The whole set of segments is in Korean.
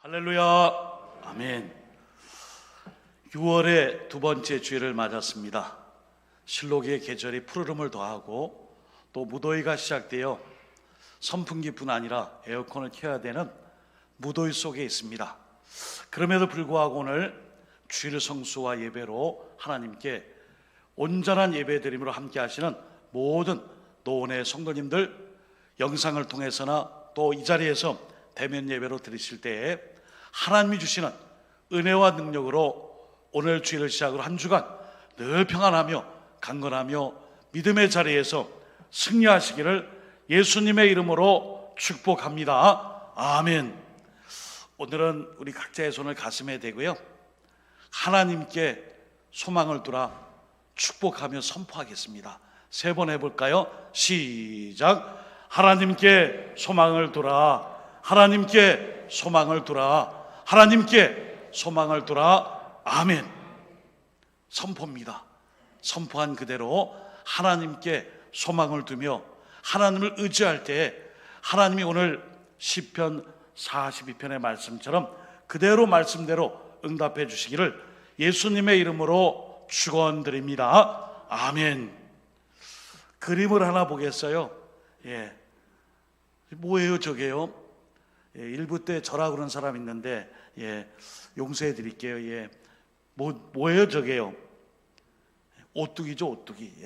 할렐루야. 아멘. 6월의 두 번째 주일을 맞았습니다. 실록의 계절이 푸르름을 더하고 또 무더위가 시작되어 선풍기뿐 아니라 에어컨을 켜야 되는 무더위 속에 있습니다. 그럼에도 불구하고 오늘 주일 성수와 예배로 하나님께 온전한 예배 드림으로 함께 하시는 모든 노원의 성도님들, 영상을 통해서나 또 이 자리에서 대면 예배로 드리실 때에 하나님이 주시는 은혜와 능력으로 오늘 주일을 시작으로 한 주간 늘 평안하며 강건하며 믿음의 자리에서 승리하시기를 예수님의 이름으로 축복합니다. 아멘. 오늘은 우리 각자의 손을 가슴에 대고요, 하나님께 소망을 두라 축복하며 선포하겠습니다. 3번 해볼까요? 시작. 하나님께 소망을 두라. 하나님께 소망을 두라. 하나님께 소망을 두라. 아멘. 선포입니다. 선포한 그대로 하나님께 소망을 두며 하나님을 의지할 때에 하나님이 오늘 시편 42편의 말씀처럼 그대로 말씀대로 응답해 주시기를 예수님의 이름으로 축원드립니다. 아멘. 그림을 하나 보겠어요. 뭐예요 저게요? 일부 때 저라고 그런 사람 있는데 용서해 드릴게요. 뭐예요 저게요? 오뚜기죠, 오뚜기.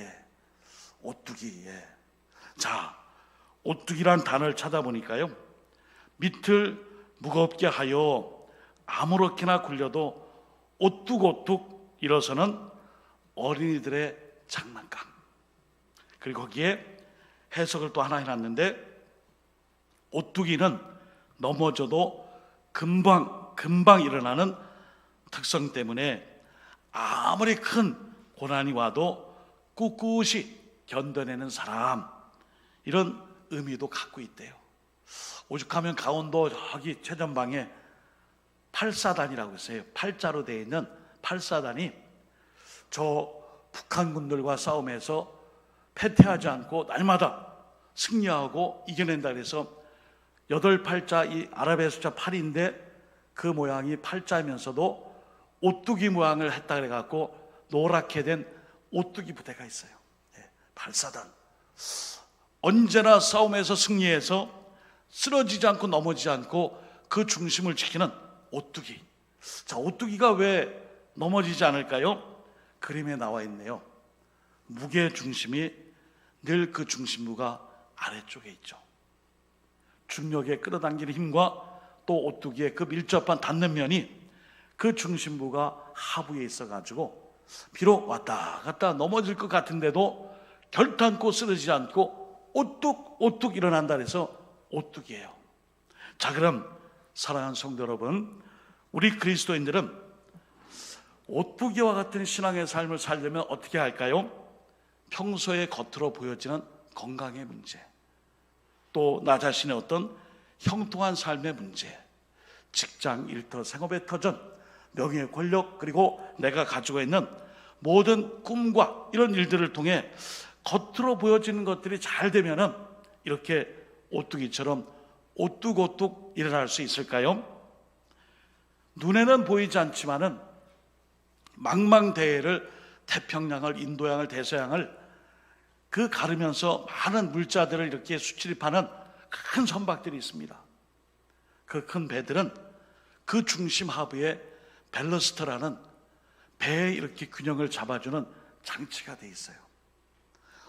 오뚜기. 자, 오뚜기란 단어를 찾아보니까요, 밑을 무겁게 하여 아무렇게나 굴려도 오뚝오뚝 일어서는 어린이들의 장난감. 그리고 거기에 해석을 또 하나 해놨는데, 오뚜기는 넘어져도 금방 일어나는 특성 때문에 아무리 큰 고난이 와도 꿋꿋이 견뎌내는 사람, 이런 의미도 갖고 있대요. 오죽하면 강원도 저기 최전방에 팔사단이라고 있어요. 팔자로 되어 있는 팔사단이 저 북한군들과 싸움에서 패퇴하지 않고 날마다 승리하고 이겨낸다 그래서 8팔자, 이 아랍의 숫자 8인데 그 모양이 팔자면서도 오뚜기 모양을 했다 그래갖고 노랗게 된 오뚜기 부대가 있어요. 팔사단. 언제나 싸움에서 승리해서 쓰러지지 않고 넘어지지 않고 그 중심을 지키는 오뚜기. 자, 오뚜기가 왜 넘어지지 않을까요? 그림에 나와 있네요. 무게 중심이 늘 그 중심부가 아래쪽에 있죠. 중력에 끌어당기는 힘과 또 오뚜기의 그 밀접한 닿는 면이 그 중심부가 하부에 있어가지고 비록 왔다 갔다 넘어질 것 같은데도 결탄코 쓰러지지 않고 오뚝오뚝 일어난다 그래서 오뚜기예요. 자, 그럼 사랑하는 성도 여러분, 우리 그리스도인들은 오뚜기와 같은 신앙의 삶을 살려면 어떻게 할까요? 평소에 겉으로 보여지는 건강의 문제, 또 나 자신의 어떤 형통한 삶의 문제, 직장, 일터, 생업의 터전, 명예, 권력, 그리고 내가 가지고 있는 모든 꿈과 이런 일들을 통해 겉으로 보여지는 것들이 잘 되면은 이렇게 오뚜기처럼 오뚝오뚝 일어날 수 있을까요? 눈에는 보이지 않지만은 망망대해를, 태평양을, 인도양을, 대서양을 그 가르면서 많은 물자들을 이렇게 수출입하는 큰 선박들이 있습니다. 그 큰 배들은 그 중심 하부에 밸러스트라는 배에 이렇게 균형을 잡아주는 장치가 돼 있어요.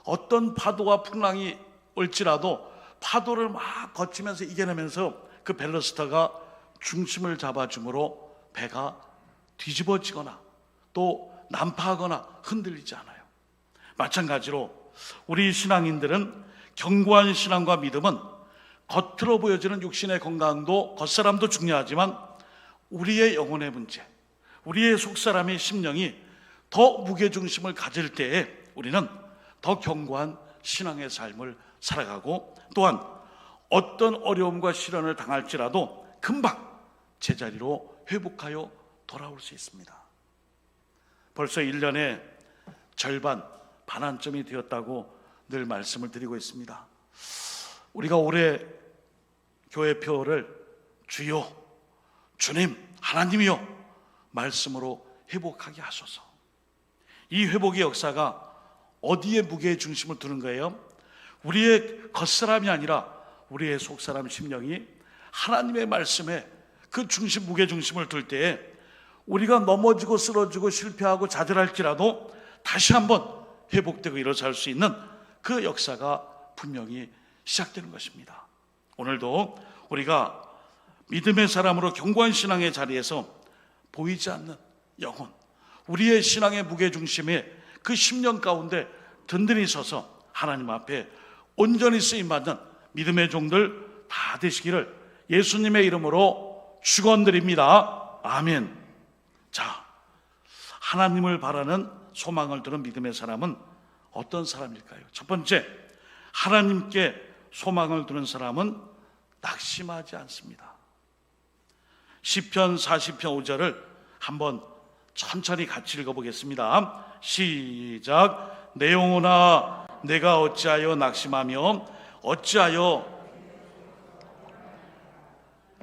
어떤 파도와 풍랑이 올지라도 파도를 막 거치면서 이겨내면서 그 밸러스터가 중심을 잡아주므로 배가 뒤집어지거나 또 난파하거나 흔들리지 않아요. 마찬가지로 우리 신앙인들은 견고한 신앙과 믿음은 겉으로 보여지는 육신의 건강도 겉사람도 중요하지만 우리의 영혼의 문제, 우리의 속사람의 심령이 더 무게중심을 가질 때에 우리는 더 견고한 신앙의 삶을 살아가고 또한 어떤 어려움과 시련을 당할지라도 금방 제자리로 회복하여 돌아올 수 있습니다. 벌써 1년의 절반, 반환점이 되었다고 늘 말씀을 드리고 있습니다. 우리가 올해 교회표를 주요 주님 하나님이여 말씀으로 회복하게 하소서. 이 회복의 역사가 어디에 무게의 중심을 두는 거예요? 우리의 겉사람이 아니라 우리의 속사람 심령이 하나님의 말씀에 그 중심, 무게 중심을 둘 때에 우리가 넘어지고 쓰러지고 실패하고 좌절할지라도 다시 한번 회복되고 일어설 수 있는 그 역사가 분명히 시작되는 것입니다. 오늘도 우리가 믿음의 사람으로 견고한 신앙의 자리에서 보이지 않는 영혼, 우리의 신앙의 무게중심에 그 10년 가운데 든든히 서서 하나님 앞에 온전히 쓰임받는 믿음의 종들 다 되시기를 예수님의 이름으로 축원드립니다. 아멘. 자, 하나님을 바라는 소망을 두는 믿음의 사람은 어떤 사람일까요? 첫 번째, 하나님께 소망을 두는 사람은 낙심하지 않습니다. 시편 40편 5절을 한번 천천히 같이 읽어보겠습니다. 시작. 내 영혼아 내가 어찌하여 낙심하며 어찌하여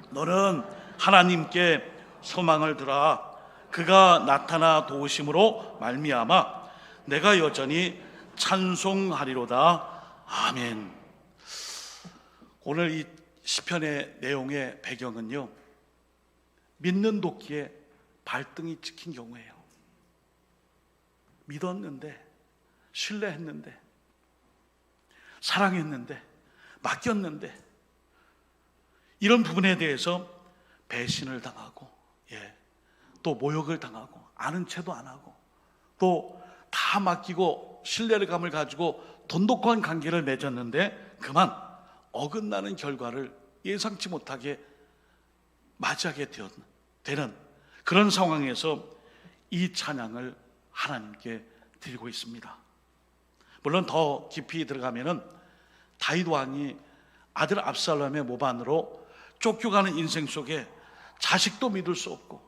너는 하나님께 소망을 두라. 그가 나타나 도우심으로 말미암아 내가 여전히 찬송하리로다. 아멘. 오늘 이 시편의 내용의 배경은요, 믿는 도끼에 발등이 찍힌 경우예요. 믿었는데, 신뢰했는데, 사랑했는데, 맡겼는데, 이런 부분에 대해서 배신을 당하고, 또 모욕을 당하고, 아는 체도 안 하고, 또 다 맡기고 신뢰를 감을 가지고 돈독한 관계를 맺었는데 그만 어긋나는 결과를 예상치 못하게 맞이하게 되는 그런 상황에서 이 찬양을 하나님께 드리고 있습니다. 물론 더 깊이 들어가면은 다윗 왕이 아들 압살롬의 모반으로 쫓겨가는 인생 속에 자식도 믿을 수 없고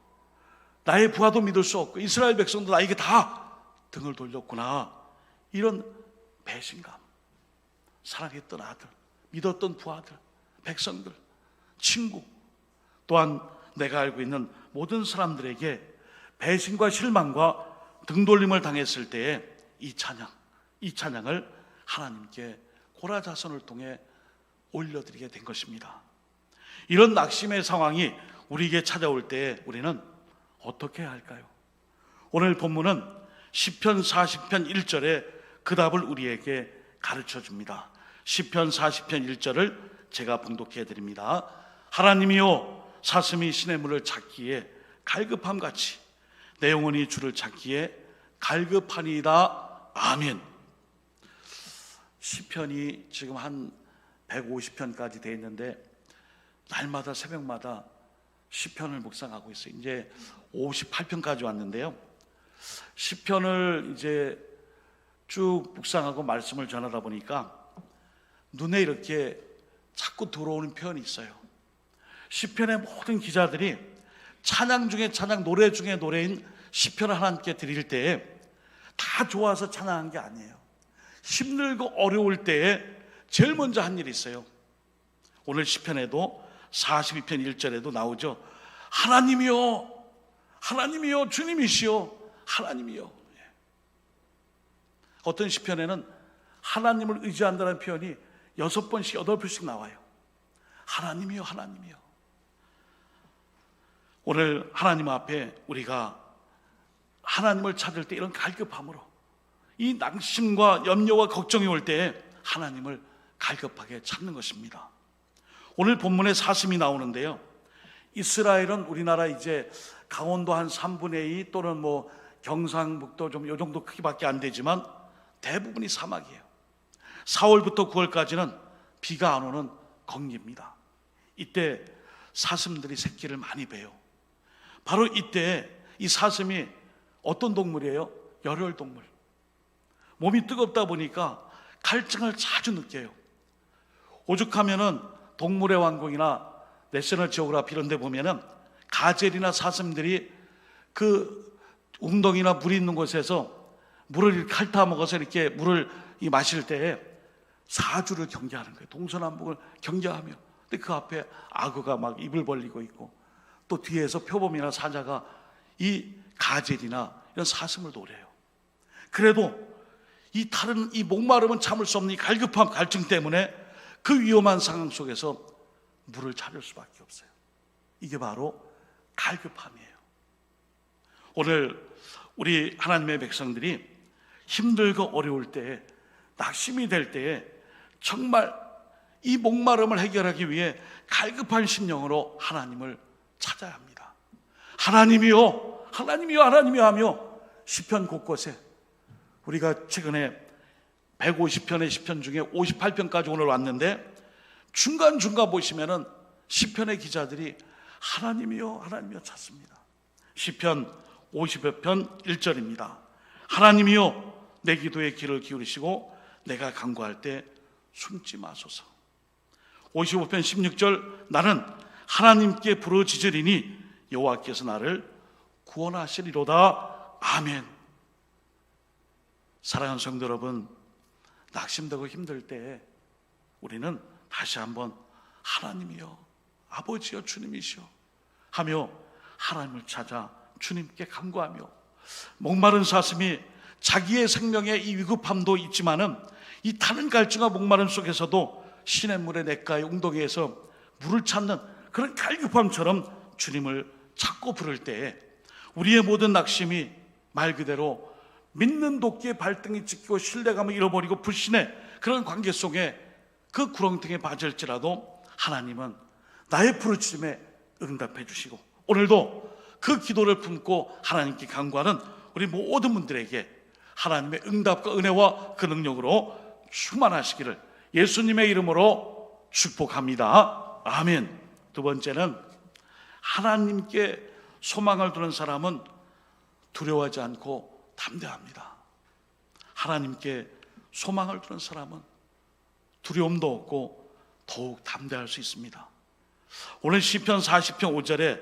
나의 부하도 믿을 수 없고 이스라엘 백성도 나에게 다 등을 돌렸구나, 이런 배신감, 사랑했던 아들, 믿었던 부하들, 백성들, 친구, 또한 내가 알고 있는 모든 사람들에게 배신과 실망과 등돌림을 당했을 때에 이 찬양을 하나님께 고라자선을 통해 올려드리게 된 것입니다. 이런 낙심의 상황이 우리에게 찾아올 때 우리는 어떻게 해야 할까요? 오늘 본문은 시편 40편 1절에 그 답을 우리에게 가르쳐 줍니다. 시편 40편 1절을 제가 봉독해 드립니다. 하나님이여 사슴이 시냇물을 찾기에 갈급함같이 내 영혼이 주를 찾기에 갈급하니이다. 아멘. 시편이 지금 한 150편까지 되어 있는데 날마다 새벽마다 시편을 묵상하고 있어요. 이제 58편까지 왔는데요. 시편을 이제 쭉 묵상하고 말씀을 전하다 보니까 눈에 이렇게 자꾸 들어오는 표현이 있어요. 시편의 모든 기자들이 찬양 중에 찬양, 노래 중에 노래인 시편을 하나님께 드릴 때에 다 좋아서 찬양한 게 아니에요. 힘들고 어려울 때에 제일 먼저 한 일이 있어요. 오늘 시편에도 42편 1절에도 나오죠. 하나님이여, 하나님이여, 주님이시여, 하나님이여. 어떤 시편에는 하나님을 의지한다는 표현이 6번씩 8번씩 나와요. 하나님이여, 하나님이여. 오늘 하나님 앞에 우리가 하나님을 찾을 때 이런 갈급함으로, 이 낙심과 염려와 걱정이 올 때 하나님을 갈급하게 찾는 것입니다. 오늘 본문에 사슴이 나오는데요, 이스라엘은 우리나라 이제 강원도 한 3분의 2 또는 뭐 경상북도 좀 요 정도 크기밖에 안 되지만 대부분이 사막이에요. 4월부터 9월까지는 비가 안 오는 건기입니다. 이때 사슴들이 새끼를 많이 베요. 바로 이때 이 사슴이 어떤 동물이에요? 열혈 동물. 몸이 뜨겁다 보니까 갈증을 자주 느껴요. 오죽하면은 동물의 왕국이나 내셔널 지오그래피 이런 데 보면은 가젤이나 사슴들이 그 웅덩이나 물이 있는 곳에서 물을 이렇게 핥아 먹어서 이렇게 물을 마실 때에 사주를 경계하는 거예요. 동서남북을 경계하며. 근데 그 앞에 악어가 막 입을 벌리고 있고 또 뒤에서 표범이나 사자가 이 가젤이나 이런 사슴을 노려요. 그래도 이 다른 이 목마름은 참을 수 없는 이 갈급함, 갈증 때문에 그 위험한 상황 속에서 물을 찾을 수밖에 없어요. 이게 바로 갈급함이에요. 오늘 우리 하나님의 백성들이 힘들고 어려울 때에, 낙심이 될 때에 정말 이 목마름을 해결하기 위해 갈급한 심령으로 하나님을 찾아야 합니다. 하나님이요, 하나님이요, 하나님이요 하며 시편 곳곳에, 우리가 최근에 150편의 시편 중에 58편까지 오늘 왔는데 중간중간 보시면은 시편의 기자들이 하나님이요, 하나님이요 찾습니다. 시편 50여 편 1절입니다. 하나님이요, 내 기도에 귀를 기울이시고 내가 간구할 때 숨지 마소서. 55편 16절, 나는 하나님께 부르짖으리니 여호와께서 나를 구원하시리로다. 아멘. 사랑하는 성도 여러분, 낙심되고 힘들 때 우리는 다시 한번 하나님이여, 아버지여, 주님이시여 하며 하나님을 찾아 주님께 간구하며, 목마른 사슴이 자기의 생명의 이 위급함도 있지만은 이 타는 갈증과 목마름 속에서도 시냇물의 냇가의 웅덩이에서 물을 찾는 그런 갈급함처럼 주님을 찾고 부를 때에 우리의 모든 낙심이 말 그대로 믿는 도끼의 발등이 찢기고 신뢰감을 잃어버리고 불신의 그런 관계 속에 그 구렁텅이에 빠질지라도 하나님은 나의 부르짖음에 응답해 주시고, 오늘도 그 기도를 품고 하나님께 간구하는 우리 모든 분들에게 하나님의 응답과 은혜와 그 능력으로 충만하시기를 예수님의 이름으로 축복합니다. 아멘. 두 번째는, 하나님께 소망을 두는 사람은 두려워하지 않고 담대합니다. 하나님께 소망을 두는 사람은 두려움도 없고 더욱 담대할 수 있습니다. 오늘 시편 40편 5절에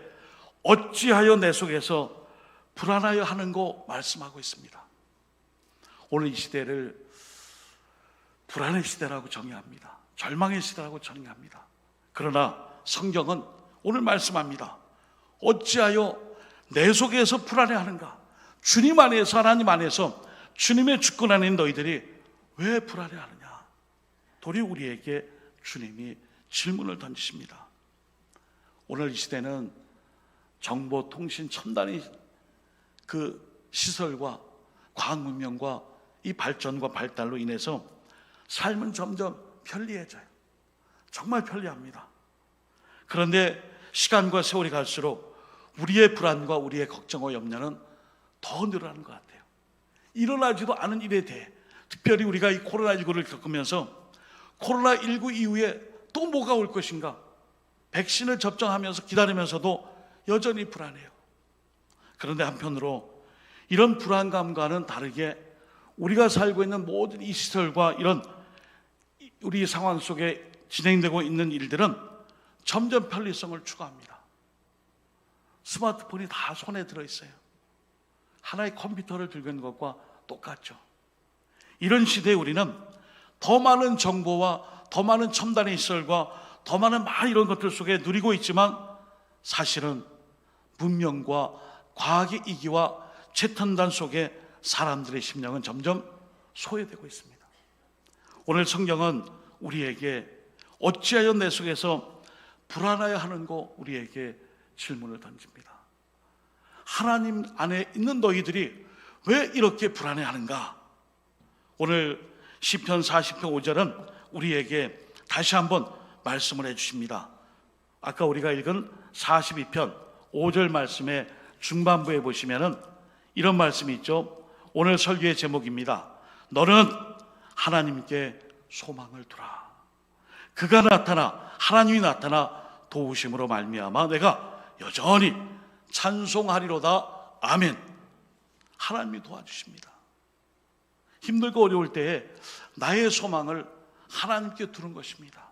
어찌하여 내 속에서 불안하여 하는고 말씀하고 있습니다. 오늘 이 시대를 불안의 시대라고 정의합니다. 절망의 시대라고 정의합니다. 그러나 성경은 오늘 말씀합니다. 어찌하여 내 속에서 불안해하는가? 주님 안에서, 하나님 안에서, 주님의 주권 안에 있는 너희들이 왜 불안해하느냐? 도리 우리에게 주님이 질문을 던지십니다. 오늘 이 시대는 정보, 통신, 첨단의 그 시설과 과학 문명과 이 발전과 발달로 인해서 삶은 점점 편리해져요. 정말 편리합니다. 그런데 시간과 세월이 갈수록 우리의 불안과 우리의 걱정과 염려는 더 늘어나는 것 같아요. 일어나지도 않은 일에 대해, 특별히 우리가 이 코로나19를 겪으면서 코로나19 이후에 또 뭐가 올 것인가, 백신을 접종하면서 기다리면서도 여전히 불안해요. 그런데 한편으로 이런 불안감과는 다르게 우리가 살고 있는 모든 이 시설과 이런 우리 상황 속에 진행되고 있는 일들은 점점 편리성을 추구합니다. 스마트폰이 다 손에 들어있어요. 하나의 컴퓨터를 들고 있는 것과 똑같죠. 이런 시대에 우리는 더 많은 정보와 더 많은 첨단의 시설과 더 많은 이런 것들 속에 누리고 있지만, 사실은 문명과 과학의 이기와 최첨단 속에 사람들의 심령은 점점 소외되고 있습니다. 오늘 성경은 우리에게 어찌하여 내 속에서 불안하여 하는고 우리에게 질문을 던집니다. 하나님 안에 있는 너희들이 왜 이렇게 불안해하는가? 오늘 시편 40편 5절은 우리에게 다시 한번 말씀을 해주십니다. 아까 우리가 읽은 42편 5절 말씀의 중반부에 보시면은 이런 말씀이 있죠. 오늘 설교의 제목입니다. 너는 하나님께 소망을 두라. 그가 나타나, 하나님이 나타나 도우심으로 말미암아 내가 여전히 찬송하리로다. 아멘. 하나님이 도와주십니다. 힘들고 어려울 때에 나의 소망을 하나님께 두는 것입니다.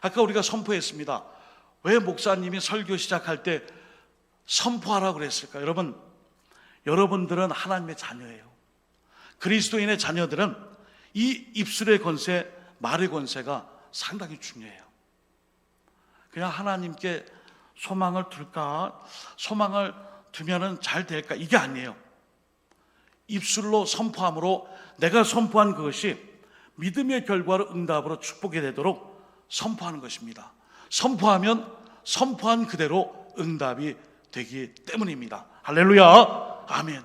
아까 우리가 선포했습니다. 왜 목사님이 설교 시작할 때 선포하라고 그랬을까요? 여러분들은 하나님의 자녀예요. 그리스도인의 자녀들은 이 입술의 권세, 말의 권세가 상당히 중요해요. 그냥 하나님께 소망을 둘까? 소망을 두면은 잘 될까? 이게 아니에요. 입술로 선포함으로 내가 선포한 그것이 믿음의 결과로 응답으로 축복이 되도록 선포하는 것입니다. 선포하면 선포한 그대로 응답이 되기 때문입니다. 할렐루야. 아멘.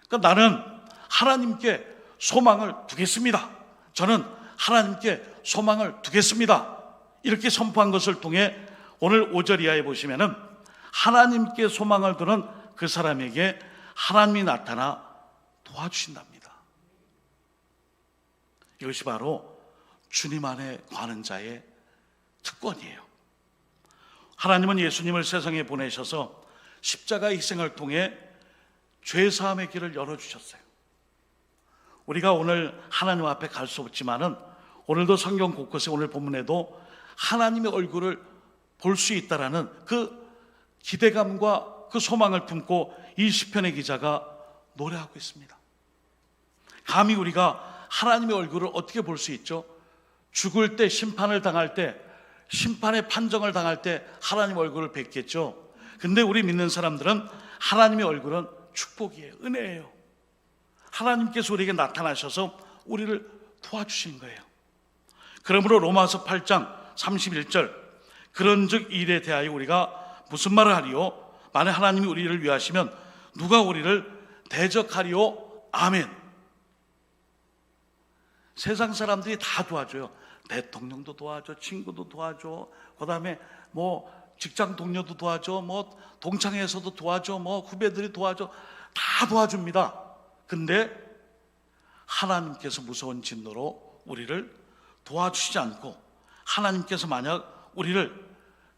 그러니까 나는 하나님께 소망을 두겠습니다. 저는 하나님께 소망을 두겠습니다. 이렇게 선포한 것을 통해 오늘 5절 이하에 보시면은 하나님께 소망을 두는 그 사람에게 하나님이 나타나 도와주신답니다. 이것이 바로 주님 안에 거하는 자의 특권이에요. 하나님은 예수님을 세상에 보내셔서 십자가의 희생을 통해 죄사함의 길을 열어주셨어요. 우리가 오늘 하나님 앞에 갈 수 없지만은 오늘도 성경 곳곳에 오늘 본문에도 하나님의 얼굴을 볼 수 있다라는 그 기대감과 그 소망을 품고 이 시편의 기자가 노래하고 있습니다. 감히 우리가 하나님의 얼굴을 어떻게 볼 수 있죠? 죽을 때, 심판을 당할 때, 심판의 판정을 당할 때 하나님 얼굴을 뵙겠죠. 근데 우리 믿는 사람들은 하나님의 얼굴은 축복이에요. 은혜예요. 하나님께서 우리에게 나타나셔서 우리를 도와주신 거예요. 그러므로 로마서 8장 31절 그런즉 이 일에 대하여 우리가 무슨 말을 하리요? 만약 하나님이 우리를 위하시면 누가 우리를 대적하리요? 아멘. 세상 사람들이 다 도와줘요. 대통령도 도와줘, 친구도 도와줘, 그 다음에 직장 동료도 도와줘, 동창회에서도 도와줘, 후배들이 도와줘, 다 도와줍니다. 근데 하나님께서 무서운 진노로 우리를 도와주시지 않고 하나님께서 만약 우리를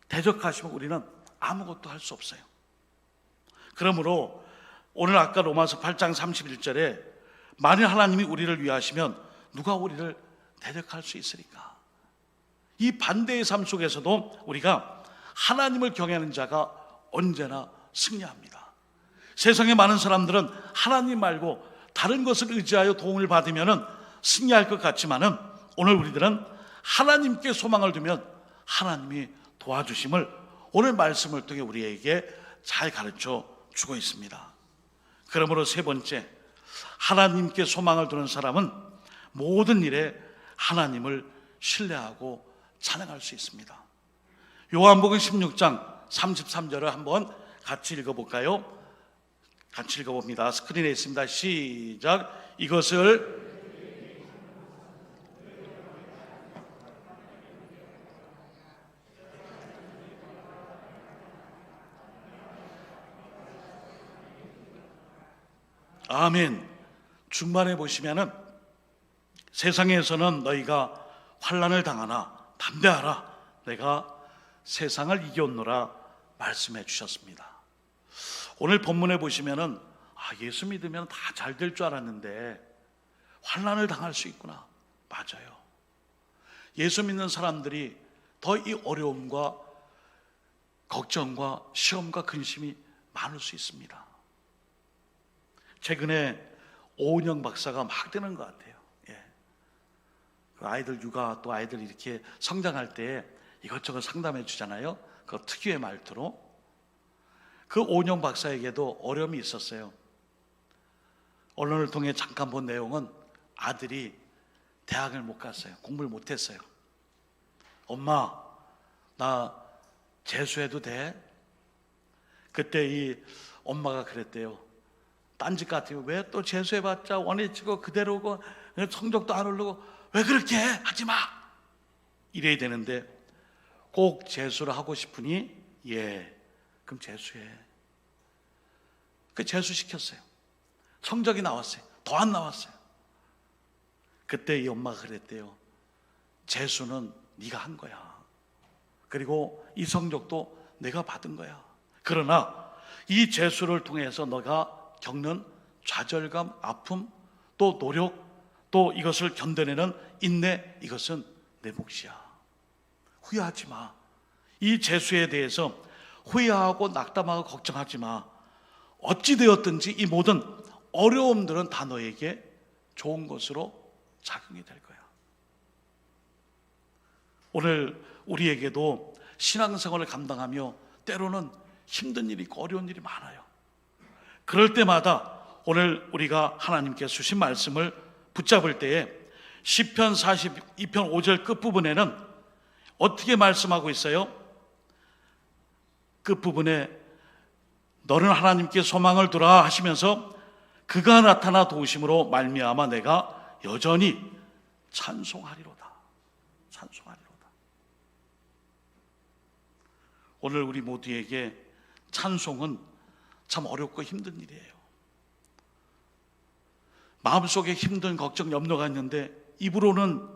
대적하시면 우리는 아무것도 할 수 없어요. 그러므로 오늘 아까 로마서 8장 31절에 만일 하나님이 우리를 위하시면 누가 우리를 대적할 수 있으리까? 이 반대의 삶 속에서도 우리가 하나님을 경외하는 자가 언제나 승리합니다. 세상에 많은 사람들은 하나님 말고 다른 것을 의지하여 도움을 받으면 승리할 것 같지만은 오늘 우리들은 하나님께 소망을 두면 하나님이 도와주심을 오늘 말씀을 통해 우리에게 잘 가르쳐 주고 있습니다. 그러므로 세 번째, 하나님께 소망을 두는 사람은 모든 일에 하나님을 신뢰하고 찬양할 수 있습니다. 요한복음 16장 33절을 한번 같이 읽어볼까요? 같이 읽어봅니다. 스크린에 있습니다. 시작. 이것을 아멘. 중반에 보시면은 세상에서는 너희가 환난을 당하나 담대하라 내가 세상을 이겼노라 말씀해 주셨습니다. 오늘 본문에 보시면은 예수 믿으면 다 잘 될 줄 알았는데 환난을 당할 수 있구나. 맞아요. 예수 믿는 사람들이 더 이 어려움과 걱정과 시험과 근심이 많을 수 있습니다. 최근에 오은영 박사가 막 뜨는 것 같아요. 그 아이들 육아 또 아이들 이렇게 성장할 때 이것저것 상담해 주잖아요. 그 특유의 말투로. 그 오은영 박사에게도 어려움이 있었어요. 언론을 통해 잠깐 본 내용은 아들이 대학을 못 갔어요. 공부를 못 했어요. 엄마, 나 재수해도 돼? 그때 이 엄마가 그랬대요. 딴짓 같아요. 왜 또 재수해봤자 원해치고 그대로고 성적도 안 오르고 왜 그렇게 해? 하지 마! 이래야 되는데 꼭 재수를 하고 싶으니 그럼 재수해. 그 재수시켰어요. 성적이 나왔어요. 더 안 나왔어요. 그때 이 엄마가 그랬대요. 재수는 네가 한 거야. 그리고 이 성적도 내가 받은 거야. 그러나 이 재수를 통해서 너가 겪는 좌절감, 아픔, 또 노력, 또 이것을 견뎌내는 인내, 이것은 내 몫이야. 후회하지 마. 이 재수에 대해서 후회하고 낙담하고 걱정하지 마. 어찌 되었든지 이 모든 어려움들은 다 너에게 좋은 것으로 작용이 될 거야. 오늘 우리에게도 신앙생활을 감당하며 때로는 힘든 일이 있고 어려운 일이 많아요. 그럴 때마다 오늘 우리가 하나님께 주신 말씀을 붙잡을 때에 시편 42편 5절 끝부분에는 어떻게 말씀하고 있어요? 끝부분에 너는 하나님께 소망을 두라 하시면서 그가 나타나 도우심으로 말미암아 내가 여전히 찬송하리로다. 찬송하리로다. 오늘 우리 모두에게 찬송은 참 어렵고 힘든 일이에요. 마음속에 힘든 걱정, 염려가 있는데 입으로는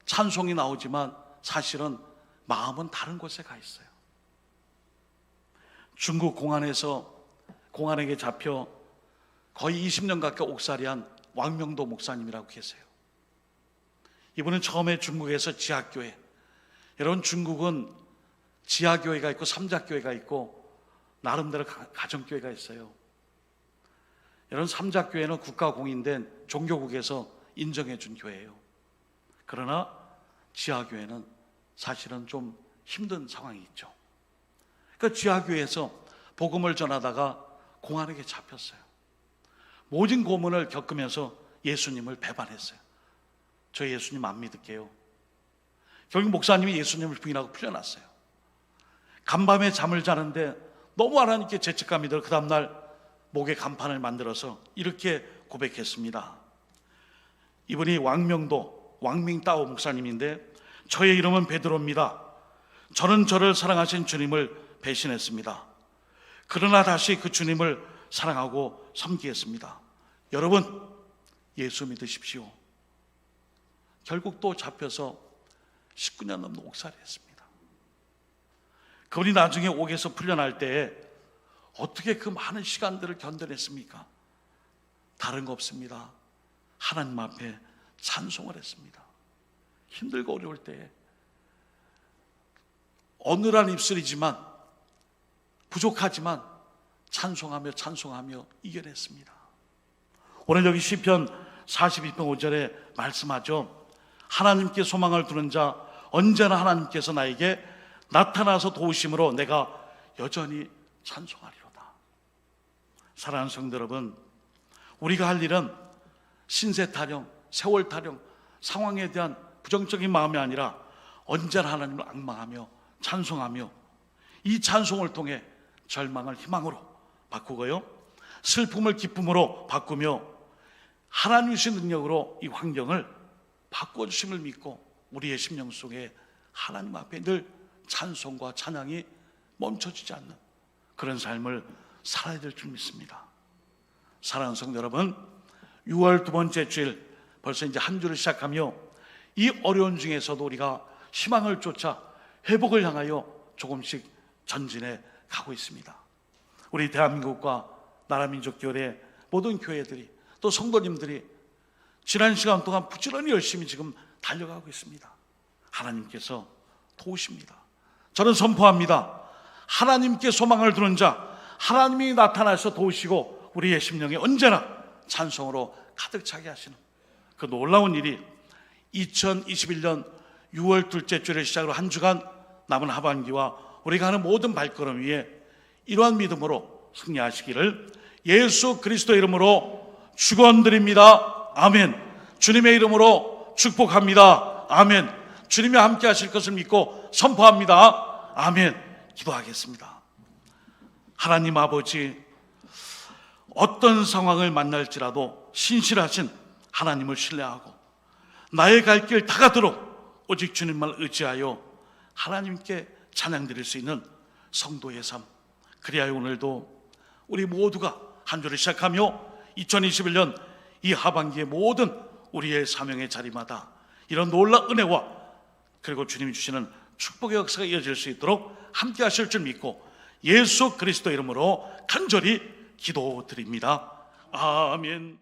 찬송이 나오지만 사실은 마음은 다른 곳에 가 있어요. 중국 공안에게 잡혀 거의 20년 가까이 옥살이한 왕명도 목사님이라고 계세요. 이분은 처음에 중국에서 지하교회, 여러분 중국은 지하교회가 있고 삼자교회가 있고 나름대로 가정교회가 있어요. 여러분 삼자교회는 국가공인된 종교국에서 인정해 준 교회예요. 그러나 지하교회는 사실은 좀 힘든 상황이 있죠. 그러니까 지하교회에서 복음을 전하다가 공안에게 잡혔어요. 모진 고문을 겪으면서 예수님을 배반했어요. 저 예수님 안 믿을게요. 결국 목사님이 예수님을 부인하고 풀려났어요. 간밤에 잠을 자는데 너무 하나님께 죄책감이 들어 그 다음날 목에 간판을 만들어서 이렇게 고백했습니다. 이분이 왕밍따오 목사님인데 저의 이름은 베드로입니다. 저는 저를 사랑하신 주님을 배신했습니다. 그러나 다시 그 주님을 사랑하고 섬기겠습니다. 여러분 예수 믿으십시오. 결국 또 잡혀서 19년 넘는 옥살이 했습니다. 그분이 나중에 옥에서 풀려날 때에 어떻게 그 많은 시간들을 견뎌냈습니까? 다른 거 없습니다. 하나님 앞에 찬송을 했습니다. 힘들고 어려울 때에 어눌한 입술이지만 부족하지만 찬송하며 이겨냈습니다. 오늘 여기 시편 42편 5절에 말씀하죠. 하나님께 소망을 두는 자 언제나 하나님께서 나에게 나타나서 도우심으로 내가 여전히 찬송하리로다. 사랑하는 성도 여러분, 우리가 할 일은 신세 타령, 세월 타령, 상황에 대한 부정적인 마음이 아니라 언제나 하나님을 앙망하며 찬송하며 이 찬송을 통해 절망을 희망으로 바꾸고요, 슬픔을 기쁨으로 바꾸며 하나님의 능력으로 이 환경을 바꿔주심을 믿고 우리의 심령 속에 하나님 앞에 늘 찬송과 찬양이 멈춰지지 않는 그런 삶을 살아야 될 줄 믿습니다. 사랑하는 성도 여러분, 6월 두 번째 주일 벌써 이제 한 주를 시작하며 이 어려운 중에서도 우리가 희망을 쫓아 회복을 향하여 조금씩 전진해 가고 있습니다. 우리 대한민국과 나라민족교회 모든 교회들이 또 성도님들이 지난 시간 동안 부지런히 열심히 지금 달려가고 있습니다. 하나님께서 도우십니다. 저는 선포합니다. 하나님께 소망을 두는 자 하나님이 나타나서 도우시고 우리의 심령에 언제나 찬송으로 가득 차게 하시는 그 놀라운 일이 2021년 6월 둘째 주를 시작으로 한 주간 남은 하반기와 우리가 하는 모든 발걸음 위에 이러한 믿음으로 승리하시기를 예수 그리스도의 이름으로 축원드립니다. 아멘. 주님의 이름으로 축복합니다. 아멘. 주님이 함께 하실 것을 믿고 선포합니다. 아멘. 기도하겠습니다. 하나님 아버지, 어떤 상황을 만날지라도 신실하신 하나님을 신뢰하고 나의 갈 길 다 가도록 오직 주님만 의지하여 하나님께 찬양 드릴 수 있는 성도의 삶, 그리하여 오늘도 우리 모두가 한 주를 시작하며 2021년 이 하반기의 모든 우리의 사명의 자리마다 이런 놀라운 은혜와 그리고 주님이 주시는 축복의 역사가 이어질 수 있도록 함께 하실 줄 믿고 예수 그리스도 이름으로 간절히 기도드립니다. 아멘.